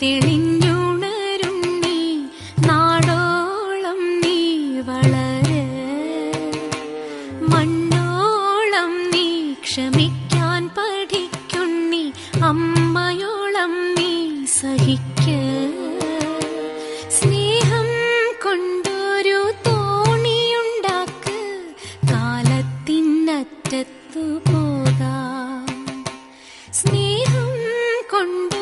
തെളിഞ്ഞുണരുണ്ണി നാടോളം നീ വളര്, മണ്ണോളം നീ ക്ഷമിക്കാൻ പഠിക്കുണ്ണി, അമ്മയോളം നീ സഹിക്ക. സ്നേഹം കൊണ്ടൊരു തോണിയുണ്ടാക്ക്, കാലത്തിനറ്റത്തു പോകാം. സ്നേഹം കൊണ്ട്